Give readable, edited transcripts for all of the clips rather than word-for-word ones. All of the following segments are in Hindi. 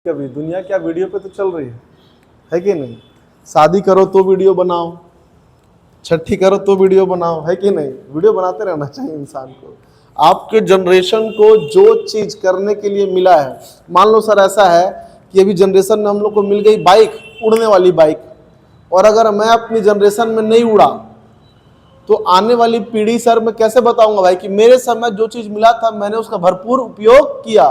कभी दुनिया क्या वीडियो पे तो चल रही है कि नहीं। शादी करो तो वीडियो बनाओ, छठी करो तो वीडियो बनाओ, है कि नहीं। वीडियो बनाते रहना चाहिए इंसान को। आपके जनरेशन को जो चीज करने के लिए मिला है, मान लो सर ऐसा है कि अभी जनरेशन में हम लोग को मिल गई बाइक, उड़ने वाली बाइक, और अगर मैं अपनी जनरेशन में नहीं उड़ा तो आने वाली पीढ़ी सर मैं कैसे बताऊंगा भाई कि मेरे समय जो चीज मिला था मैंने उसका भरपूर उपयोग किया।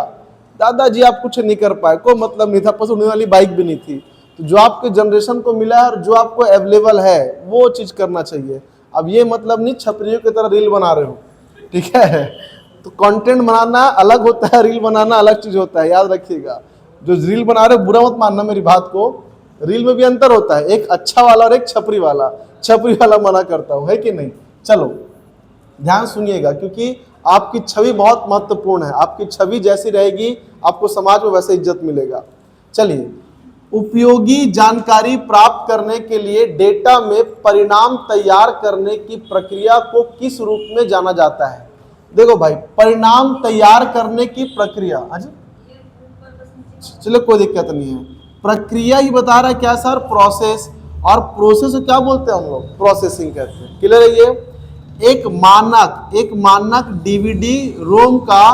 दादाजी आप कुछ नहीं कर पाए, कोई मतलब नहीं था, बस उड़ने वाली बाइक भी नहीं थी। तो जो आपके जनरेशन को मिला है और जो आपको अवेलेबल है वो चीज करना चाहिए। अब ये मतलब नहीं छपरियों की तरह रील बना रहे हो, ठीक है। तो कंटेंट बनाना अलग होता है, रील बनाना अलग चीज होता है, याद रखिएगा। जो रील बना रहे हो बुरा मत मानना मेरी बात को, रील में भी अंतर होता है, एक अच्छा वाला और एक छपरी वाला। छपरी वाला मना करता हूं, है कि नहीं। चलो ध्यान सुनिएगा, क्योंकि आपकी छवि बहुत महत्वपूर्ण है। आपकी छवि जैसी रहेगी आपको समाज में वैसे इज्जत मिलेगा। चलिए, उपयोगी जानकारी प्राप्त करने के लिए डेटा में परिणाम तैयार करने की प्रक्रिया को किस रूप में जाना जाता है। देखो भाई, परिणाम तैयार करने की प्रक्रिया, अच्छा चलो कोई दिक्कत नहीं है, प्रक्रिया ही बता रहा है क्या सर, प्रोसेस। और प्रोसेस को क्या बोलते हैं हम लोग, प्रोसेसिंग कहते हैं। क्लियर है ये। एक मानक डीवीडी रोम का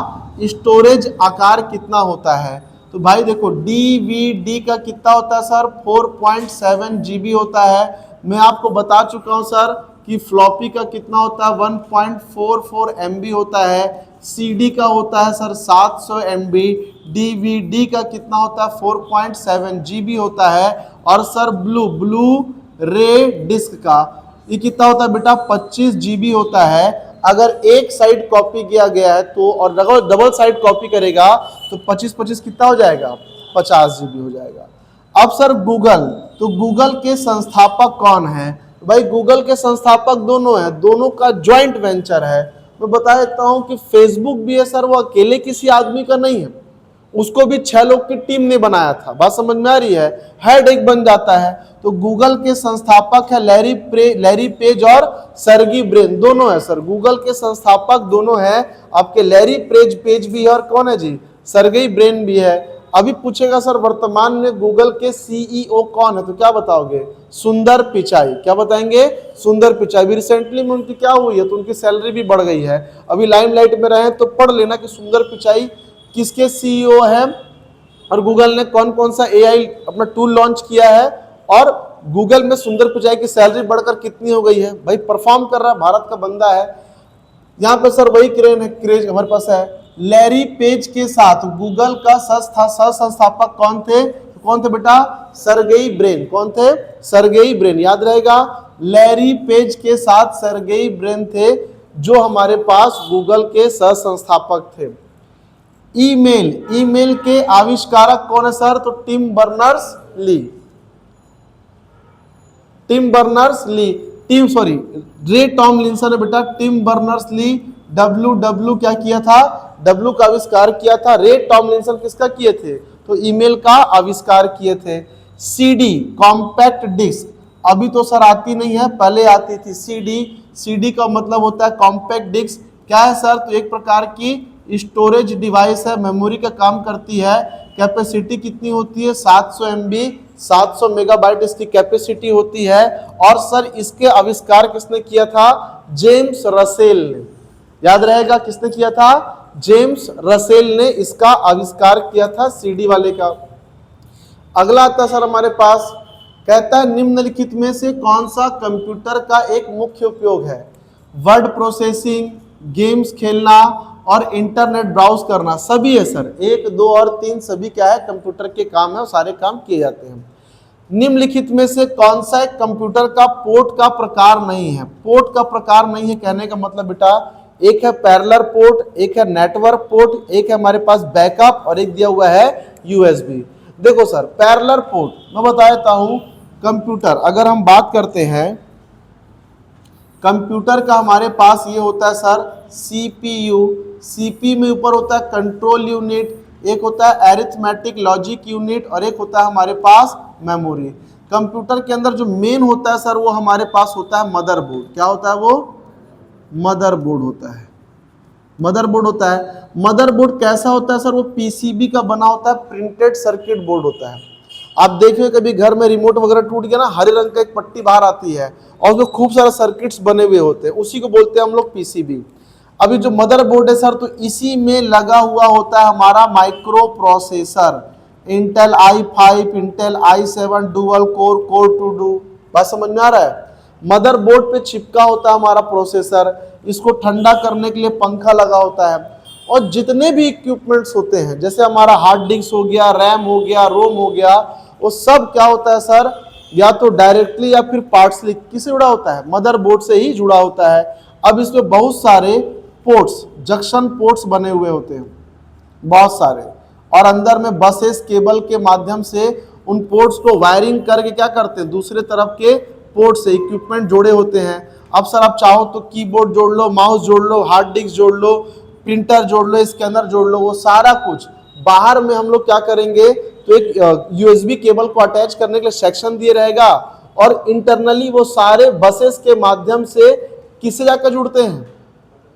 स्टोरेज आकार कितना होता है। तो भाई देखो, डीवीडी का कितना होता है सर, 4.7 जीबी होता है। मैं आपको बता चुका हूं सर कि फ्लॉपी का कितना होता है, 1.44 MB होता है। सीडी का होता है सर 700 MB। डीवीडी का कितना होता है, 4.7 GB होता है। और सर ब्लू रे डिस्क का ये कितना होता है बेटा, 25 GB होता है। अगर एक साइड कॉपी किया गया है तो, और डबल साइड कॉपी करेगा तो 25-25 कितना हो जाएगा, 50 GB हो जाएगा। अब सर गूगल, तो गूगल के संस्थापक कौन है। भाई गूगल के संस्थापक दोनों हैं, दोनों का ज्वाइंट वेंचर है। मैं बता देता हूं कि फेसबुक भी है सर, वो अकेले किसी आदमी का नहीं है, उसको भी 6 लोग की टीम ने बनाया था। बात समझ में आ रही है, हेड एक बन जाता है। तो गूगल के संस्थापक है लैरी पेज और सर्गी ब्रेन, दोनों है सर। गूगल के संस्थापक दोनों हैं, आपके लैरी पेज भी है और कौन है जी, सर्गेई ब्रेन भी है। अभी पूछेगा सर वर्तमान में गूगल के सीईओ कौन है, तो क्या बताओगे, सुंदर पिचाई। क्या बताएंगे, सुंदर पिचाई। अभी रिसेंटली में उनकी क्या हुई है, तो उनकी सैलरी भी बढ़ गई है। अभी लाइमलाइट में रहे तो पढ़ लेना कि सुंदर पिचाई किसके सीईओ है, और गूगल ने कौन कौन सा एआई अपना टूल लॉन्च किया है, और गूगल में सुंदर पिचाई की सैलरी बढ़कर कितनी हो गई है। भाई परफॉर्म कर रहा है, भारत का बंदा है। यहाँ पे सर वही क्रेज हमारे पास है। लैरी पेज के साथ गूगल का सह संस्थापक कौन थे बेटा, सर्गेई ब्रेन। कौन थे, सर्गेई ब्रेन, याद रहेगा। लैरी पेज के साथ सर्गेई ब्रेन थे, जो हमारे पास गूगल के सह संस्थापक थे। ईमेल के आविष्कारक कौन है सर, तो टिम बर्नर्स ली, रे टॉमलिंसन है बेटा, टिम बर्नर्स ली। डब्ल्यू क्या किया था, डब्ल्यू का आविष्कार किया था। रे टॉमलिंसन किसका किए थे, तो ईमेल का आविष्कार किए थे। सीडी कॉम्पैक्ट डिस्क, अभी तो सर आती नहीं है, पहले आती थी। सीडी का मतलब होता है कॉम्पैक्ट डिस्क। क्या है सर, तो एक प्रकार की स्टोरेज डिवाइस है, मेमोरी का काम करती है। कैपेसिटी कितनी होती है, 700 MB, 700 मेगाबाइट इसकी कैपेसिटी होती है। और सर इसके आविष्कार किसने किया था, जेम्स रसेल ने। याद रहेगा किसने किया था, जेम्स रसेल ने इसका आविष्कार किया था, सीडी वाले का। अगला आता सर हमारे पास, कहता है निम्नलिखित में से कौन सा कंप्यूटर का एक मुख्य उपयोग है। वर्ड प्रोसेसिंग, गेम्स खेलना और इंटरनेट ब्राउज करना, सभी है सर। 1, 2 और 3 सभी क्या है, कंप्यूटर के काम है और सारे काम किए जाते हैं। निम्नलिखित में से कौन सा एक कंप्यूटर का पोर्ट का प्रकार नहीं है। पोर्ट का प्रकार नहीं है कहने का मतलब बेटा, एक है पैरेलल पोर्ट, एक है नेटवर्क पोर्ट, एक है हमारे पास बैकअप, और एक दिया हुआ है यूएसबी। देखो सर पैरेलल पोर्ट मैं बता देता हूं, कंप्यूटर अगर हम बात करते हैं, कंप्यूटर का हमारे पास ये होता है सर सीपीयू। सीपी में ऊपर होता है कंट्रोल यूनिट, एक होता है एरिथमेटिक लॉजिक यूनिट, और एक होता है हमारे पास मेमोरी। कंप्यूटर के अंदर जो मेन होता है सर, वो हमारे पास होता है मदरबोर्ड। क्या होता है वो, मदरबोर्ड होता है। मदरबोर्ड होता है। मदरबोर्ड कैसा होता है सर? वो पीसीबी का बना होता है, प्रिंटेड सर्किट बोर्ड होता है। आप देखिए कभी घर में रिमोट वगैरह टूट गया ना, हरे रंग का एक पट्टी बाहर आती है और उसमें खूब सारे सर्किट्स बने हुए होते हैं, उसी को बोलते हैं हम लोग पीसीबी। अभी जो मदरबोर्ड है सर, तो इसी में लगा हुआ होता है हमारा microprocessor, Intel i5, Intel i7 dual core, core two duo. बात समझ में आ रहा है? मदरबोर्ड पे चिपका होता है हमारा प्रोसेसर, इसको ठंडा करने के लिए पंखा लगा होता है। और जितने भी इक्विपमेंट्स होते हैं, जैसे हमारा हार्ड डिस्क हो गया, रैम हो गया, रोम हो गया, वो सब क्या होता है सर? या तो डायरेक्टली या फिर पार्ट्सली किससे जुड़ा होता है? मदरबोर्ड से ही जुड़ा होता है। अब इसमें बहुत सारे पोर्ट्स, जंक्शन पोर्ट्स बने हुए होते हैं, बहुत सारे, और अंदर में बसेस केबल के माध्यम से उन पोर्ट्स को वायरिंग करके क्या करते हैं? दूसरे तरफ के पोर्ट से इक्विपमेंट जोड़े होते हैं। अब सर आप चाहो तो कीबोर्ड जोड़ लो, माउस जोड़ लो, हार्ड डिस्क जोड़ लो, प्रिंटर जोड़ लो, स्कैनर जोड़ लो, वो सारा कुछ बाहर में हम लोग क्या करेंगे? तो एक यूएसबी केबल को अटैच करने के लिए सेक्शन दिए रहेगा, और इंटरनली वो सारे बसेस के माध्यम से किससे जाकर जुड़ते हैं?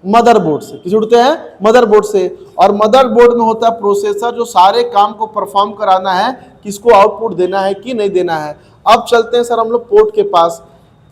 मदरबोर्ड से। किस जुड़ते हैं? मदरबोर्ड से। और मदरबोर्ड में होता है प्रोसेसर, जो सारे काम को परफॉर्म कराना है, किसको आउटपुट देना है कि नहीं देना है। अब चलते हैं सर हम लोग पोर्ट के पास।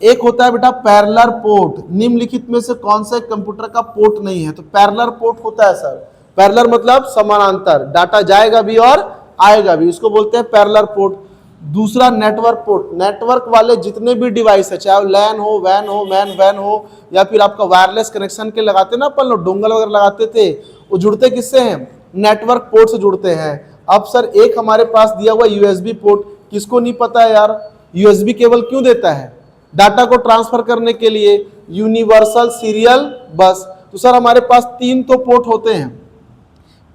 एक होता है बेटा पैरेलल पोर्ट। निम्नलिखित में से कौन सा कंप्यूटर का पोर्ट नहीं है? तो पैरेलल पोर्ट होता है सर। पैरेलल मतलब समानांतर, डाटा जाएगा भी और आएगा भी, इसको बोलते हैं पैरेलल पोर्ट। दूसरा नेटवर्क पोर्ट। नेटवर्क वाले जितने भी डिवाइस है, चाहे लैन हो, वैन हो, मैन वैन हो, या फिर आपका वायरलेस कनेक्शन के लगाते ना अपन लोग, डोंगल वगैरह लगाते थे, वो जुड़ते किससे हैं? नेटवर्क पोर्ट से जुड़ते हैं। अब सर एक हमारे पास दिया हुआ यूएसबी पोर्ट, किसको नहीं पता है यार? यूएसबी केबल क्यों देता है? डाटा को ट्रांसफर करने के लिए, यूनिवर्सल सीरियल बस। तो सर हमारे पास 3 तो पोर्ट होते हैं,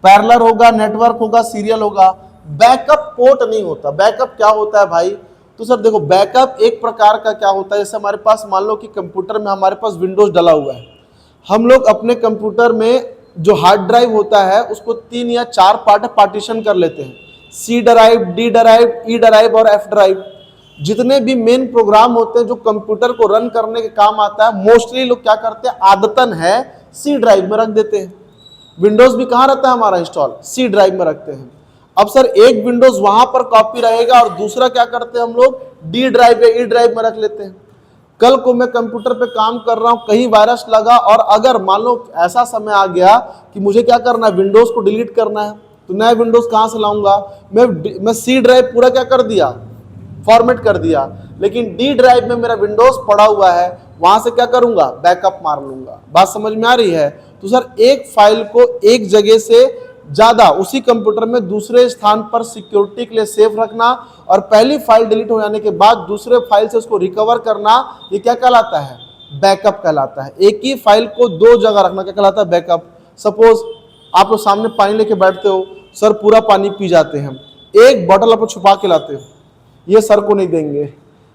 पैरेलल होगा, नेटवर्क होगा, सीरियल होगा। बैकअप पोर्ट नहीं होता। बैकअप क्या होता है भाई? तो सर देखो, बैकअप एक प्रकार का क्या होता है, जैसे हमारे पास मान लो कि कंप्यूटर में हमारे पास विंडोज डला हुआ है, हम लोग अपने कंप्यूटर में जो हार्ड ड्राइव होता है उसको 3 या 4 पार्ट पार्टीशन कर लेते हैं, C drive, D drive, E drive और एफ ड्राइव। जितने भी मेन प्रोग्राम होते हैं जो कंप्यूटर को रन करने के काम आता है, मोस्टली लोग क्या करते हैं? आदतन है सी ड्राइव में रख देते हैं। विंडोज भी कहाँ रहता है हमारा इंस्टॉल? सी ड्राइव में रखते हैं। अब सर एक विंडोज वहां पर कॉपी रहेगा और दूसरा क्या करते हैं हम लोग? डी ड्राइव या ई ड्राइव में रख लेते हैं। कल को मैं कंप्यूटर पे काम कर रहा हूं, कहीं वायरस लगा, और अगर मान लो ऐसा समय आ गया कि मुझे क्या करना है? विंडोज को डिलीट करना है, तो नया विंडोज कहां से लाऊंगा? मैं सी ड्राइव पूरा क्या कर दिया? फॉर्मेट कर दिया। लेकिन डी ड्राइव में मेरा विंडोज पड़ा हुआ है, वहां से क्या करूंगा? बैकअप मार लूंगा। बात समझ में आ रही है? तो सर एक फाइल को एक जगह से ज्यादा उसी कंप्यूटर में दूसरे स्थान पर सिक्योरिटी के लिए सेफ रखना, और पहली फाइल डिलीट हो जाने के बाद दूसरे फाइल से उसको रिकवर करना, ये क्या कहलाता है? बैकअप कहलाता है। एक ही फाइल को 2 जगह रखना क्या कहलाता है? बैकअप। सपोज आप लोग सामने पानी लेके बैठते हो, सर पूरा पानी पी जाते हैं, एक बॉटल आप छुपा के लाते हो, ये सर को नहीं देंगे।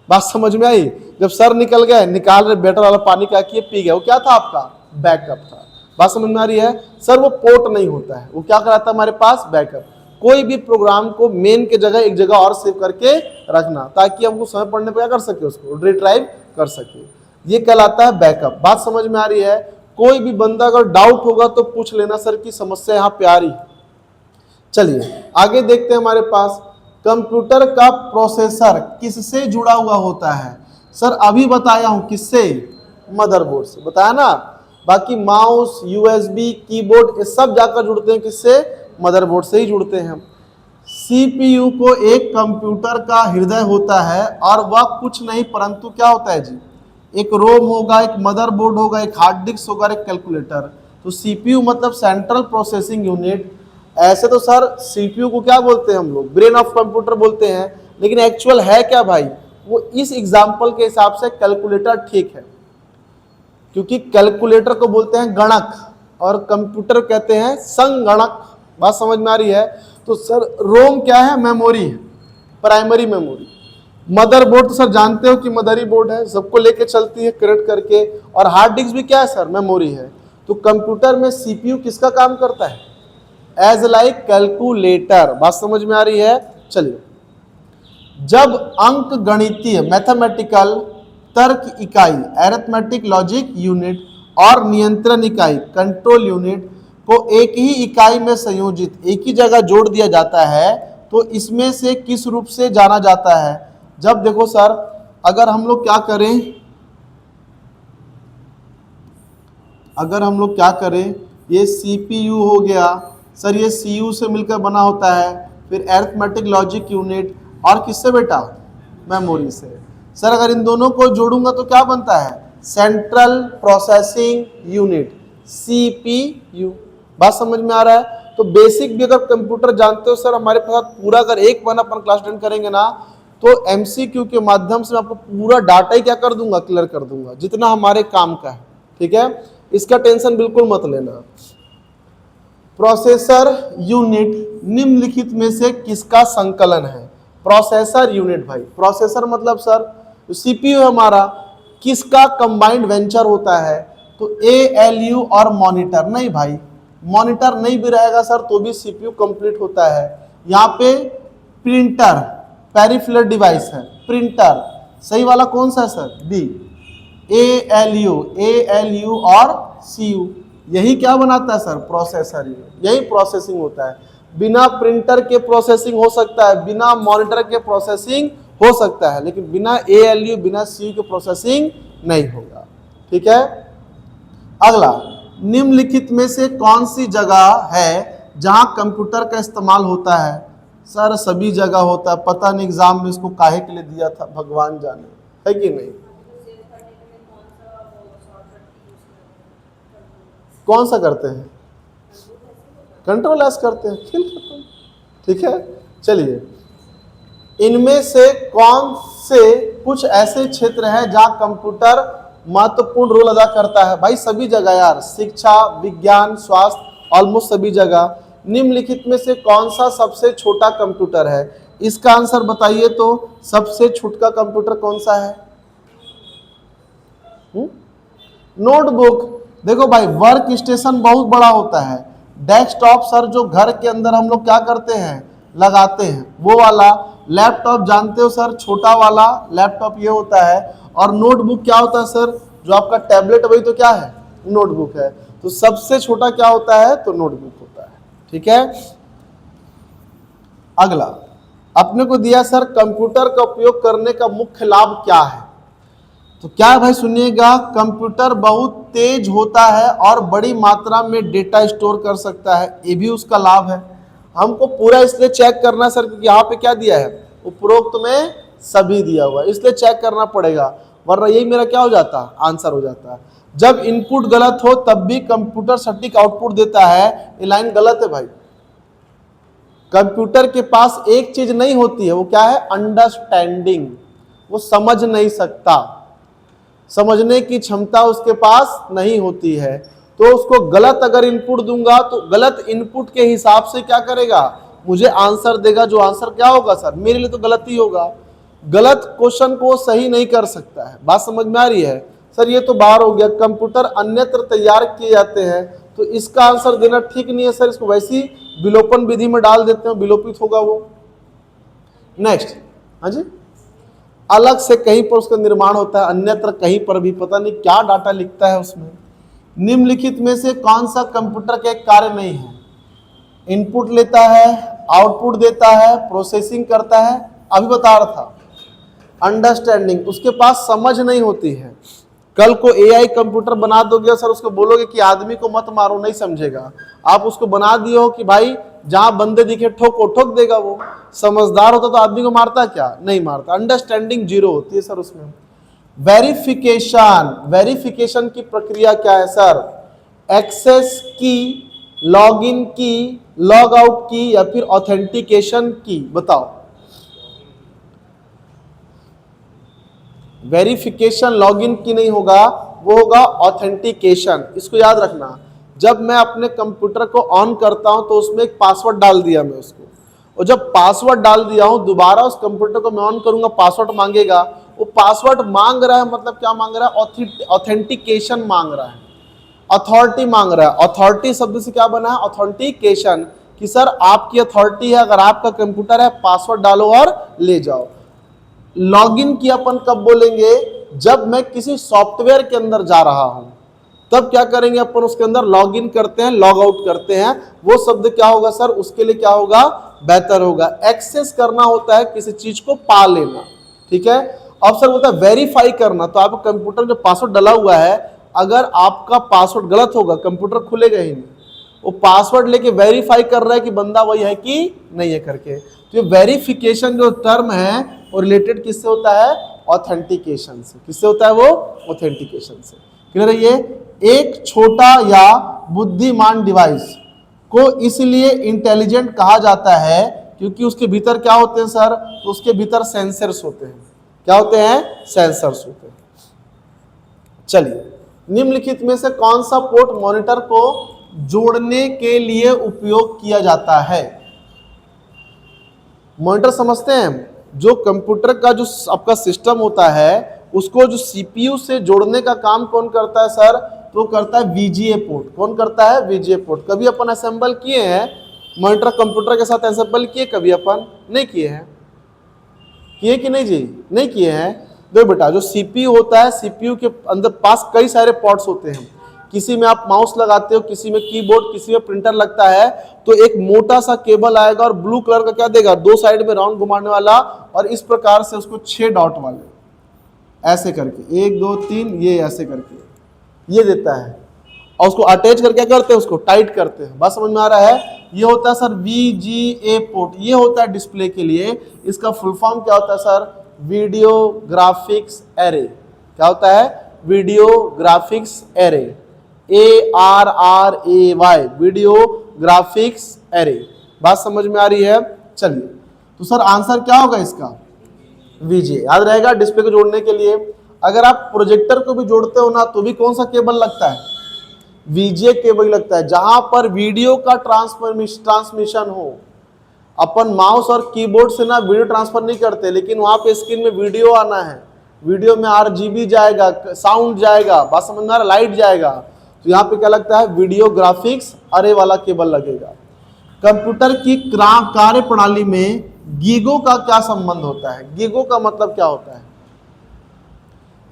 बात समझ में आई? जब सर निकल गए, निकाल रहे बेटर वाला पानी क्या किए? पी गए। वो क्या था? आपका बैकअप था। बात समझ में आ रही है? सर वो पोर्ट नहीं होता है, वो क्या कराता है हमारे पास? बैकअप। कोई भी प्रोग्राम को मेन के जगह एक जगह और सेव करके रखना, ताकि हमको समय पड़ने पर क्या कर सके? उसको रिट्राइव कर सके। ये कहलाता है बैकअप। बात समझ में आ रही है? कोई भी बंदा अगर डाउट होगा तो पूछ लेना, सर की समस्या यहाँ पे आ रही। चलिए आगे देखते हैं। हमारे पास कंप्यूटर का प्रोसेसर किससे जुड़ा हुआ होता है? सर अभी बताया हूं, किससे? मदरबोर्ड से, बताया ना। बाकी माउस, यूएसबी, कीबोर्ड, ये सब जाकर जुड़ते हैं किससे? मदरबोर्ड से ही जुड़ते हैं। सीपीयू को एक कंप्यूटर का हृदय होता है, और वह कुछ नहीं परंतु क्या होता है जी? एक रोम होगा, एक मदरबोर्ड होगा, एक हार्ड डिस्क होगा, एक कैलकुलेटर। तो सीपीयू मतलब सेंट्रल प्रोसेसिंग यूनिट। ऐसे तो सर सीपीयू को क्या बोलते हैं हम लोग? ब्रेन ऑफ कंप्यूटर बोलते हैं, लेकिन एक्चुअल है क्या भाई? वो इस एग्जाम्पल के हिसाब से कैलकुलेटर ठीक है, क्योंकि कैलकुलेटर को बोलते हैं गणक और कंप्यूटर कहते हैं संगणक। बात समझ में आ रही है? तो सर रोम क्या है? मेमोरी है, प्राइमरी मेमोरी। मदरबोर्ड तो सर जानते हो कि मदरी बोर्ड है, सबको लेके चलती है कनेक्ट करके। और हार्ड डिस्क भी क्या है सर? मेमोरी है। तो कंप्यूटर में सीपीयू किसका काम करता है? As like calculator. बात समझ में आ रही है? चलिए, जब अंक गणितीय मैथमेटिकल तर्क इकाई, एरिथमेटिक लॉजिक यूनिट और नियंत्रण इकाई कंट्रोल यूनिट को एक ही इकाई में संयोजित, एक ही जगह जोड़ दिया जाता है, तो इसमें से किस रूप से जाना जाता है? जब देखो सर, अगर हम लोग क्या करें, ये CPU हो गया सर, ये CU से मिलकर बना होता है, फिर अरिथमेटिक लॉजिक यूनिट, और किससे बेटा? मेमोरी से। सर अगर इन दोनों को जोड़ूंगा तो क्या बनता है? Central processing unit, CPU। बात समझ में आ रहा है? तो बेसिक भी अगर कंप्यूटर जानते हो सर, हमारे पास पूरा अगर एक बार अपन क्लास अटेंड करेंगे ना, तो MCQ के माध्यम से आपको पूरा डाटा ही क्या कर दूंगा? क्लियर कर दूंगा, जितना हमारे काम का है। ठीक है, इसका टेंशन बिल्कुल मत लेना। प्रोसेसर यूनिट निम्नलिखित में से किसका संकलन है? प्रोसेसर यूनिट भाई, प्रोसेसर मतलब सर CPU हमारा, किसका कंबाइंड वेंचर होता है? तो ALU और मॉनिटर। नहीं भाई, मॉनिटर नहीं भी रहेगा सर तो भी CPU कंप्लीट होता है। यहाँ पे प्रिंटर पेरिफेरल डिवाइस है, प्रिंटर सही वाला कौन सा है सर? B। ALU और CU, यही क्या बनाता है सर? प्रोसेसर यूनिट, यही प्रोसेसिंग होता है। बिना प्रिंटर के प्रोसेसिंग हो सकता है, बिना मॉनिटर के प्रोसेसिंग हो सकता है, लेकिन बिना ALU बिना CU के प्रोसेसिंग नहीं होगा। ठीक है, अगला, निम्नलिखित में से कौन सी जगह है जहां कंप्यूटर का इस्तेमाल होता है? सर सभी जगह होता है, पता नहीं एग्जाम में इसको काहे के लिए दिया था, भगवान जाने, है कि नहीं? कौन सा करते हैं? कंट्रोल एस करते हैं, ठीक है। चलिए, इनमें से कौन से कुछ ऐसे क्षेत्र हैं जहां कंप्यूटर महत्वपूर्ण रोल अदा करता है? भाई सभी जगह यार, शिक्षा, विज्ञान, स्वास्थ्य, ऑलमोस्ट सभी जगह। निम्नलिखित में से कौन सा सबसे छोटा कंप्यूटर है? इसका आंसर बताइए तो, सबसे छोटा कंप्यूटर कौन सा है? नोटबुक। देखो भाई, वर्क स्टेशन बहुत बड़ा होता है, डेस्कटॉप सर जो घर के अंदर हम लोग क्या करते हैं? लगाते हैं, वो वाला। लैपटॉप जानते हो सर, छोटा वाला लैपटॉप ये होता है। और नोटबुक क्या होता है सर? जो आपका टैबलेट, वही तो क्या है? नोटबुक है। तो सबसे छोटा क्या होता है? तो नोटबुक होता है। ठीक है, अगला अपने को दिया सर, कंप्यूटर का उपयोग करने का मुख्य लाभ क्या है? तो क्या है भाई, सुनिएगा, कंप्यूटर बहुत तेज होता है और बड़ी मात्रा में डेटा स्टोर कर सकता है, ये भी उसका लाभ है। हमको पूरा इसलिए चेक करना सर, क्योंकि यहाँ पे क्या दिया है? उपरोक्त में सभी दिया हुआ है, इसलिए चेक करना पड़ेगा, वरना यही मेरा क्या हो जाता? आंसर हो जाता। जब इनपुट गलत हो तब भी कंप्यूटर सटीक आउटपुट देता है, ये लाइन गलत है भाई। कंप्यूटर के पास एक चीज नहीं होती है, वो क्या है? अंडरस्टैंडिंग। वो समझ नहीं सकता, समझने की क्षमता उसके पास नहीं होती है। तो उसको गलत अगर इनपुट दूंगा तो गलत इनपुट के हिसाब से क्या करेगा? मुझे आंसर देगा, जो आंसर क्या होगा सर? मेरे लिए तो गलत ही होगा। गलत क्वेश्चन को सही नहीं कर सकता है। बात समझ में आ रही है? सर ये तो बाहर हो गया, कंप्यूटर अन्यत्र तैयार किए जाते हैं, तो इसका आंसर देना ठीक नहीं है सर, इसको वैसी विलोपन विधि में डाल देते हैं, विलोपित होगा वो। नेक्स्ट, हाँ जी, अलग से कहीं पर उसका निर्माण होता है, अन्यत्र कहीं पर भी, पता नहीं क्या डाटा लिखता है उसमें। निम्नलिखित में से कौन सा कंप्यूटर का एक कार्य नहीं है? इनपुट लेता है, आउटपुट देता है, प्रोसेसिंग करता है, अभी बता रहा था। अंडरस्टैंडिंग, उसके पास समझ नहीं होती है। कल को AI कंप्यूटर बना दोगे सर, उसको बोलोगे कि आदमी को मत मारो, नहीं समझेगा। आप उसको बना दिए हो कि भाई जहां बंदे दिखे ठोको, ठोक देगा वो। समझदार होता तो आदमी को मारता क्या? नहीं मारता। अंडरस्टैंडिंग जीरो होती है सर उसमें। वेरिफिकेशन, वेरिफिकेशन की प्रक्रिया क्या है सर? एक्सेस की, लॉग इन की, लॉग आउट की, या फिर ऑथेंटिकेशन की? बताओ। वेरिफिकेशन लॉगिन की नहीं होगा, वो होगा ऑथेंटिकेशन। इसको याद रखना, जब मैं अपने कंप्यूटर को ऑन करता हूं तो उसमें एक पासवर्ड डाल दिया मैं उसको, और जब पासवर्ड डाल दिया हूं दोबारा उस कंप्यूटर को मैं ऑन करूंगा, पासवर्ड मांगेगा। वो पासवर्ड मांग रहा है, मतलब क्या मांग रहा है? ऑथेंटिकेशन मांग रहा है, अथॉरिटी मांग रहा है। अथॉरिटी शब्द से क्या बना है? ऑथेंटिकेशन, कि सर आपकी अथॉरिटी है, अगर आपका कंप्यूटर है, पासवर्ड डालो और ले जाओ। लॉगिन की अपन कब बोलेंगे? जब मैं किसी सॉफ्टवेयर के अंदर जा रहा हूं, तब क्या करेंगे अपन, उसके अंदर लॉग इन करते हैं, लॉग आउट करते हैं, वो शब्द क्या होगा सर, उसके लिए क्या होगा, बेहतर होगा। एक्सेस करना होता है किसी चीज को पा लेना, ठीक है। अब सर होता है वेरीफाई करना, तो आपका कंप्यूटर जो पासवर्ड डला हुआ है, अगर आपका पासवर्ड गलत होगा कंप्यूटर खुलेगा ही नहीं। वो पासवर्ड लेके वेरीफाई कर रहा है कि बंदा वही है कि नहीं है करके। तो ये वेरिफिकेशन जो टर्म है वो रिलेटेड किससे होता है, ऑथेंटिकेशन से। किससे होता है वो, ऑथेंटिकेशन से। क्लियर है ये। एक छोटा या बुद्धिमान डिवाइस को इसलिए इंटेलिजेंट कहा जाता है क्योंकि उसके भीतर क्या होते हैं सर, तो उसके भीतर सेंसर्स होते हैं। क्या होते हैं, सेंसर्स होते हैं। चलिए, निम्नलिखित में से कौन सा पोर्ट मॉनिटर को जोड़ने के लिए उपयोग किया जाता है। मॉनिटर समझते हैं, जो कंप्यूटर का जो आपका सिस्टम होता है उसको जो सीपीयू से जोड़ने का काम कौन करता है सर, तो करता है वीजीए पोर्ट। कौन करता है, वीजीए पोर्ट। कभी अपन असेंबल किए हैं मॉनिटर कंप्यूटर के साथ, असेंबल किए कभी अपन, नहीं किए हैं, किए कि नहीं जी, नहीं किए हैं। देखो बेटा, जो सीपीयू होता है, सीपीयू के अंदर पास कई सारे पोर्ट्स होते हैं। किसी में आप माउस लगाते हो, किसी में कीबोर्ड, किसी में प्रिंटर लगता है, तो एक मोटा सा केबल आएगा और ब्लू कलर का क्या देगा, दो साइड में राउंड घुमाने वाला, और इस प्रकार से उसको 6 डॉट वाले ऐसे करके 1 2 3 ये ऐसे करके ये देता है, और उसको अटैच करके क्या करते हैं, उसको टाइट करते हैं। बात समझ में आ रहा है। ये होता है सर VGA पोर्ट, ये होता है डिस्प्ले के लिए। इसका फुल फॉर्म क्या होता है सर, वीडियो ग्राफिक्स एरे। क्या होता है, video graphics array, ARRAY, video graphics array. बात समझ में आ रही है। चलिए, तो सर आंसर क्या होगा इसका, VGA। याद रहेगा डिस्प्ले को जोड़ने के लिए। अगर आप प्रोजेक्टर को भी जोड़ते हो ना, तो भी कौन सा केबल लगता है, VGA केबल लगता है, जहां पर वीडियो का ट्रांसमिशन हो। अपन माउस और कीबोर्ड से ना वीडियो ट्रांसफर नहीं करते, लेकिन वहां पे स्क्रीन में वीडियो आना है, वीडियो में RGB जाएगा, साउंड जाएगा, बात समझ में आ रहा, लाइट जाएगा, तो यहाँ पे क्या लगता है, वीडियो ग्राफिक्स अरे वाला केबल लगेगा। कंप्यूटर की कार्य प्रणाली में गीगो का क्या संबंध होता है। गीगो का मतलब क्या होता है,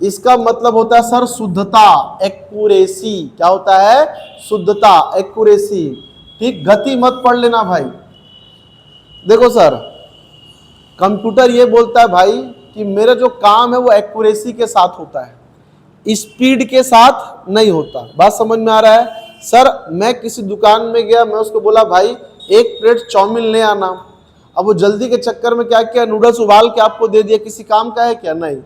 इसका मतलब होता है सर शुद्धता, एक्यूरेसी। क्या होता है, शुद्धता, एक्यूरेसी। ठीक, गति मत पढ़ लेना भाई। देखो सर, कंप्यूटर ये बोलता है भाई कि मेरा जो काम है वो एक्यूरेसी के साथ होता है, स्पीड के साथ नहीं होता। बात समझ में आ रहा है। सर मैं किसी दुकान में गया, मैं उसको बोला भाई 1 प्लेट चाउमीन ले आना। अब वो जल्दी के चक्कर में क्या किया, नूडल्स उबाल के आपको दे दिया, किसी काम का है क्या, नहीं।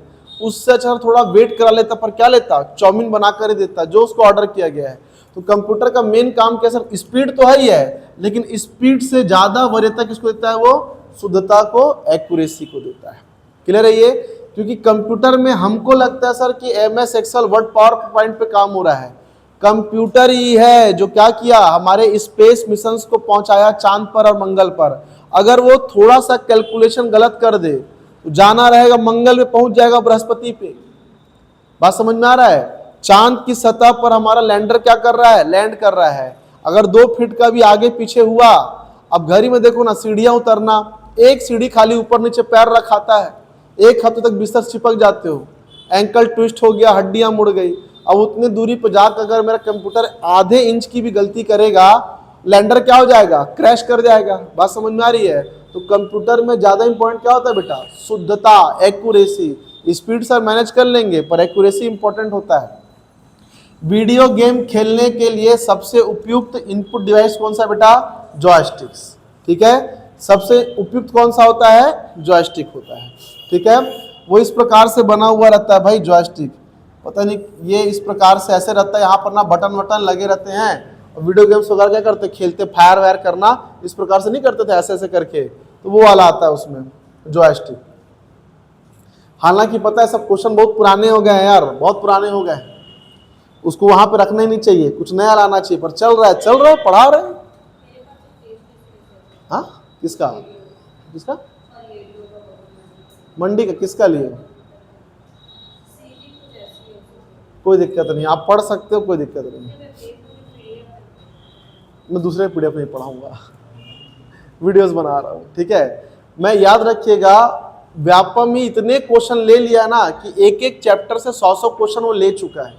उससे अच्छा थोड़ा वेट करा लेता, पर क्या लेता, चाउमीन बना कर देता जो उसको ऑर्डर किया गया है। तो कंप्यूटर का मेन काम क्या सर, स्पीड तो है ही है, लेकिन स्पीड से ज्यादा वरीयता किसको देता है, वो शुद्धता को, एक्यूरेसी को देता है। क्लियर है ये। क्योंकि कंप्यूटर में हमको लगता है सर कि MS Excel Word PowerPoint पे काम हो रहा है, कंप्यूटर ही है जो क्या किया, हमारे स्पेस मिशंस को पहुंचाया चांद पर और मंगल पर। अगर वो थोड़ा सा कैलकुलेशन गलत कर दे तो जाना रहेगा मंगल पे, पहुंच जाएगा बृहस्पति पे। बात समझ में आ रहा है। चांद की सतह पर हमारा लैंडर क्या कर रहा है, लैंड कर रहा है। अगर 2 फीट का भी आगे पीछे हुआ, अब घर ही में देखो ना, सीढ़ियां उतरना, एक सीढ़ी खाली ऊपर नीचे पैर रखाता है, 1 हफ्ते तक बिस्तर चिपक जाते हो, एंकल ट्विस्ट हो गया, हड्डियां मुड़ गई। अब उतनी दूरी पर जाकर अगर मेरा कंप्यूटर आधे इंच की भी गलती करेगा, लैंडर क्या हो जाएगा, क्रैश कर जाएगा। बात समझ में आ रही है। तो कंप्यूटर में ज्यादा इंपॉर्टेंट क्या होता है बेटा, शुद्धता, एक्यूरेसी। स्पीड सर मैनेज कर लेंगे, पर एक्यूरेसी इंपॉर्टेंट होता है। वीडियो गेम खेलने के लिए सबसे उपयुक्त इनपुट डिवाइस कौन सा बेटा, जॉयस्टिक्स। ठीक है, सबसे उपयुक्त कौन सा होता है, जॉयस्टिक होता है। ठीक है, वो इस प्रकार से बना हुआ रहता है भाई जॉयस्टिक। पता नहीं ये इस प्रकार से ऐसे रहता है, यहाँ पर ना बटन वटन लगे रहते हैं। वीडियो गेम्स वगैरह क्या करते, खेलते, फायर वायर करना इस प्रकार से नहीं करते थे, ऐसे ऐसे करके, तो वो वाला आता है उसमें जॉयस्टिक। हालांकि पता है सब क्वेश्चन बहुत पुराने हो गए हैं यार, बहुत पुराने हो गए, उसको वहां पे रखना ही नहीं चाहिए, कुछ नया लाना चाहिए। पर चल रहा है, पढ़ा रहे हैं। हाँ, किसका किसका मंडी का, किसका लिए, कोई दिक्कत नहीं, आप पढ़ सकते हो, कोई दिक्कत नहीं। मैं दूसरे PDF नहीं पढ़ाऊंगा, वीडियोस बना रहा हूँ। ठीक है, मैं याद रखिएगा, व्यापम ही इतने क्वेश्चन ले लिया ना कि एक एक चैप्टर से 100 क्वेश्चन वो ले चुका है।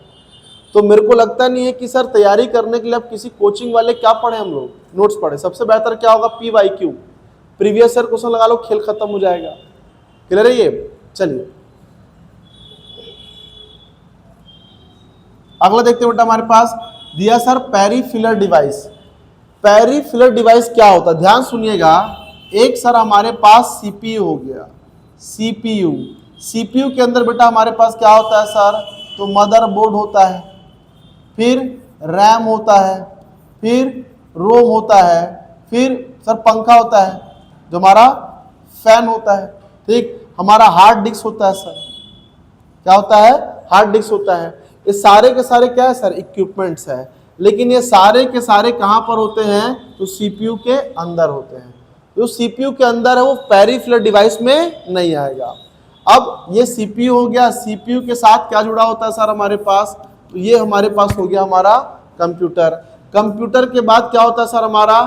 तो मेरे को लगता नहीं है कि सर तैयारी करने के लिए अब किसी कोचिंग वाले क्या पढ़े, हम लोग नोट्स पढ़े। सबसे बेहतर क्या होगा, PYQ, प्रीवियस ईयर क्वेश्चन लगा लो, खेल खत्म हो जाएगा। क्लियर है ये? चलिए अगला देखते हैं बेटा, हमारे पास दिया sir peripheral device. Peripheral device क्या होता है, ध्यान सुनिएगा। एक सर हमारे पास CPU हो गया, CPU के अंदर बेटा हमारे पास क्या होता है सर, तो मदरबोर्ड होता है, फिर रैम होता है, फिर रोम होता है, फिर सर पंखा होता है जो हमारा फैन होता है, ठीक। हमारा हार्ड डिस्क होता है सर, क्या होता है, हार्ड डिस्क होता है। ये सारे के सारे क्या है सर, इक्विपमेंट्स है। लेकिन ये सारे के सारे कहां पर होते हैं, तो CPU के अंदर होते हैं। जो CPU के अंदर है वो पेरीफिलर डिवाइस में नहीं आएगा। अब ये CPU हो गया, CPU के साथ क्या जुड़ा होता है सर हमारे पास, तो ये हमारे पास हो गया हमारा कंप्यूटर। कंप्यूटर के बाद क्या होता है सर हमारा,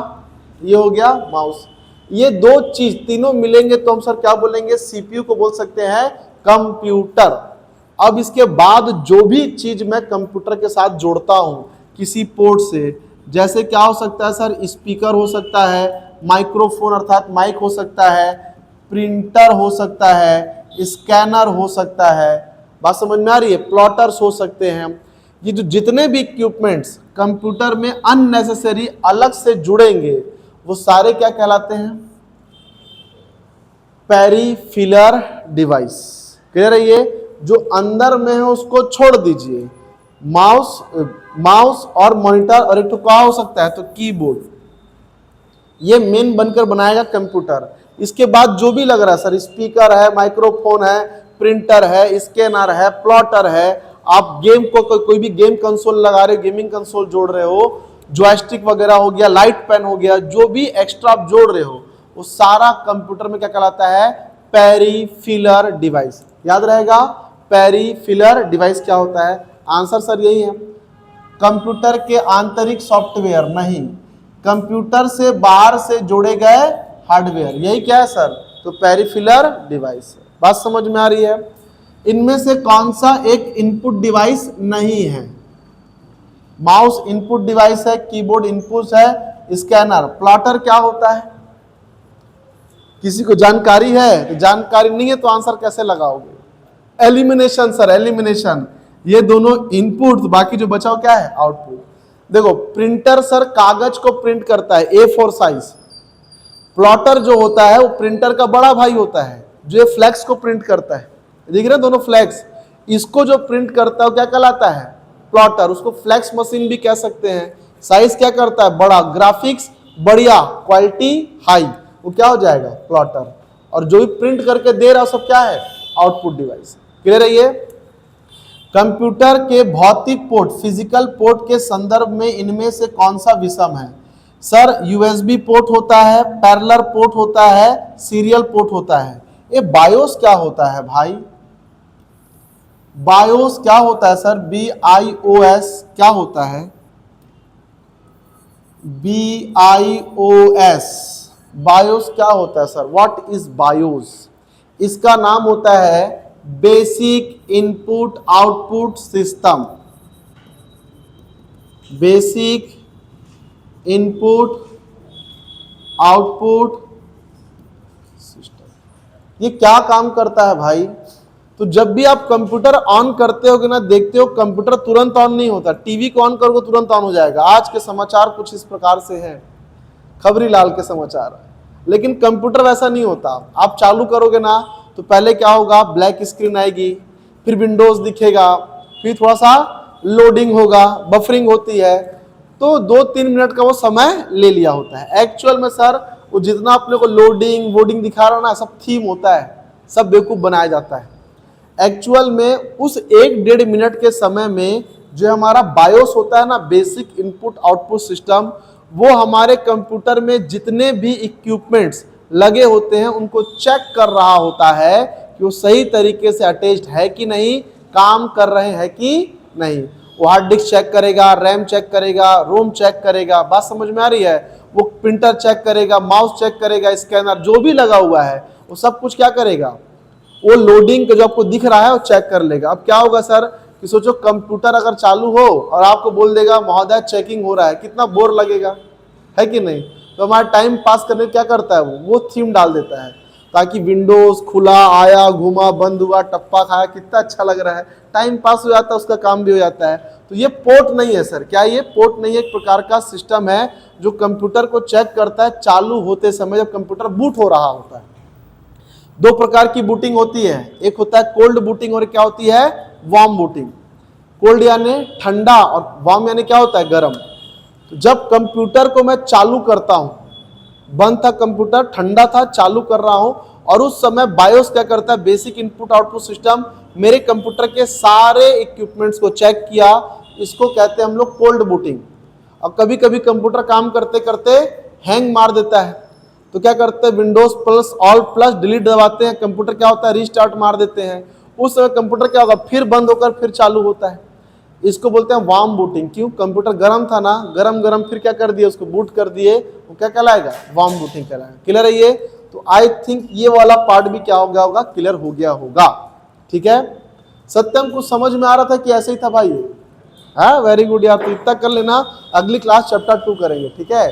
ये हो गया माउस। ये दो चीज तीनों मिलेंगे तो हम सर क्या बोलेंगे, CPU को बोल सकते हैं कंप्यूटर। अब इसके बाद जो भी चीज मैं कंप्यूटर के साथ जोड़ता हूं किसी पोर्ट से, जैसे क्या हो सकता है सर, स्पीकर हो सकता है, माइक्रोफोन अर्थात माइक हो सकता है, प्रिंटर हो सकता है, स्कैनर हो सकता है, बात समझ में आ रही है, प्लॉटर्स हो सकते हैं। ये जो जितने भी इक्विपमेंट्स कंप्यूटर में अननेसेसरी अलग से जुड़ेंगे वो सारे क्या कहलाते हैं, पेरीफिलर डिवाइस। क्लियर है? ये जो अंदर में है उसको छोड़ दीजिए, माउस और मॉनिटर, और एक तो क्या हो सकता है, तो कीबोर्ड, ये मेन बनकर बनाएगा कंप्यूटर। इसके बाद जो भी लग रहा है सर, स्पीकर है, माइक्रोफोन है, प्रिंटर है, स्कैनर है, प्लॉटर है, आप गेम को कोई भी गेम कंसोल लगा रहे हो, गेमिंग कंसोल जोड़ रहे हो, जॉयस्टिक वगैरह हो गया, लाइट पेन हो गया, जो भी एक्स्ट्रा आप जोड़ रहे हो वो सारा कंप्यूटर में क्या कहलाता है, पेरीफिलर डिवाइस। याद रहेगा पेरीफिलर डिवाइस क्या होता है, आंसर सर यही है। कंप्यूटर के आंतरिक सॉफ्टवेयर नहीं, कंप्यूटर से बाहर से जोड़े गए हार्डवेयर, यही क्या है सर, तो पेरीफिलर डिवाइस है। बात समझ में आ रही है? इनमें से कौन सा एक इनपुट डिवाइस नहीं है, माउस इनपुट डिवाइस है, कीबोर्ड इनपुट है, स्कैनर, प्लॉटर क्या होता है, किसी को जानकारी है? तो जानकारी नहीं है तो आंसर कैसे लगाओगे, एलिमिनेशन सर, एलिमिनेशन। ये दोनों इनपुट, बाकी जो बचाओ क्या है, आउटपुट। देखो प्रिंटर सर कागज को प्रिंट करता है A4 साइज, प्लॉटर जो होता है वो प्रिंटर का बड़ा भाई होता है जो ये फ्लैक्स को प्रिंट करता है, देख रहे हैं दोनों फ्लैक्स, इसको जो प्रिंट करता है वो क्या कहलाता है, प्लॉटर। उसको फ्लैक्स मशीन भी कह सकते हैं। साइज क्या करता है, बड़ा, ग्राफिक्स बढ़िया, क्वालिटी हाई, वो क्या हो जाएगा, प्लॉटर। और जो भी प्रिंट करके दे रहा है सब क्या है, आउटपुट डिवाइस। क्लियर है? ये कंप्यूटर के भौतिक पोर्ट, फिजिकल पोर्ट के संदर्भ में इनमें से कौन सा विषम है, सर USB पोर्ट होता है, पैरेलल पोर्ट होता है, सीरियल पोर्ट होता है। ये बायोस क्या होता है भाई, बायोस क्या होता है सर, BIOS क्या होता है, BIOS, बायोस क्या होता है सर, व्हाट इज बायोस, इसका नाम होता है basic input output system, basic input output system. ये क्या काम करता है भाई, तो जब भी आप कंप्यूटर ऑन करते हो ना, देखते हो कंप्यूटर तुरंत ऑन नहीं होता, टीवी को ऑन करोगे तुरंत ऑन हो जाएगा। आज के समाचार कुछ इस प्रकार से हैं, खबरी लाल के समाचार, लेकिन कंप्यूटर वैसा नहीं होता। आप चालू करोगे ना तो पहले क्या होगा, ब्लैक स्क्रीन आएगी, फिर विंडोज दिखेगा, फिर थोड़ा सा लोडिंग होगा, बफरिंग होती है, तो 2-3 मिनट का वो समय ले लिया होता है। एक्चुअल में सर वो जितना अपने को लोडिंग वोडिंग दिखा रहा ना, सब थीम होता है, सब बेवकूफ बनाया जाता है। एक्चुअल में उस 1-1.5 मिनट के समय में जो हमारा बायोस होता है ना, बेसिक इनपुट आउटपुट सिस्टम, वो हमारे कंप्यूटर में जितने भी इक्विपमेंट्स लगे होते हैं उनको चेक कर रहा होता है कि वो सही तरीके से अटैच्ड है कि नहीं, काम कर रहे हैं कि नहीं। वो हार्ड डिस्क चेक करेगा, रैम चेक करेगा, रोम चेक करेगा, बात समझ में आ रही है, वो प्रिंटर चेक करेगा, माउस चेक करेगा, स्कैनर जो भी लगा हुआ है वो सब कुछ क्या करेगा, वो लोडिंग का जो आपको दिख रहा है वो चेक कर लेगा। अब क्या होगा सर कि सोचो कंप्यूटर अगर चालू हो और आपको बोल देगा महोदय चेकिंग हो रहा है, कितना बोर लगेगा, है कि नहीं। तो हमारा टाइम पास करने क्या करता है वो थीम डाल देता है, ताकि विंडोज खुला, आया, घूमा, बंद हुआ, टप्पा खाया, कितना अच्छा लग रहा है, टाइम पास हो जाता है, उसका काम भी हो जाता है। तो ये पोर्ट नहीं है सर, क्या ये पोर्ट नहीं है, एक प्रकार का सिस्टम है जो कंप्यूटर को चेक करता है चालू होते समय, जब कंप्यूटर बूट हो रहा होता है। दो प्रकार की बूटिंग होती है, एक होता है कोल्ड बूटिंग और क्या होती है, वार्म बूटिंग। कोल्ड यानी ठंडा और वार्म यानी क्या होता है, गर्म। तो जब कंप्यूटर को मैं चालू करता हूं, बंद था कंप्यूटर, ठंडा था, चालू कर रहा हूं, और उस समय बायोस क्या करता है, बेसिक इनपुट आउटपुट सिस्टम मेरे कंप्यूटर के सारे इक्विपमेंट्स को चेक किया, इसको कहते हैं हम लोग कोल्ड बूटिंग। और कभी कभी कंप्यूटर काम करते करते हैंग मार देता है, तो क्या करते हैं, Windows plus all plus delete दबाते हैं, कंप्यूटर क्या होता है, रीस्टार्ट मार देते हैं। उस समय कंप्यूटर क्या होगा, फिर बंद होकर फिर चालू होता है। इसको बोलते हैं वार्म बूटिंग। क्यों, कंप्यूटर गर्म था ना, गरम गरम फिर क्या कर दिए, उसको बूट कर दिए, वो क्या कहलाएगा, वार्म बूटिंग कहलाएगा। क्लियर है ये। तो आई थिंक ये वाला पार्ट भी क्या हो गया होगा, क्लियर हो गया होगा। ठीक है, सत्यम कुछ समझ में आ रहा था कि ऐसे ही था भाई, हाँ वेरी गुड यार, तो इतना कर लेना, अगली क्लास चैप्टर 2 करेंगे, ठीक है।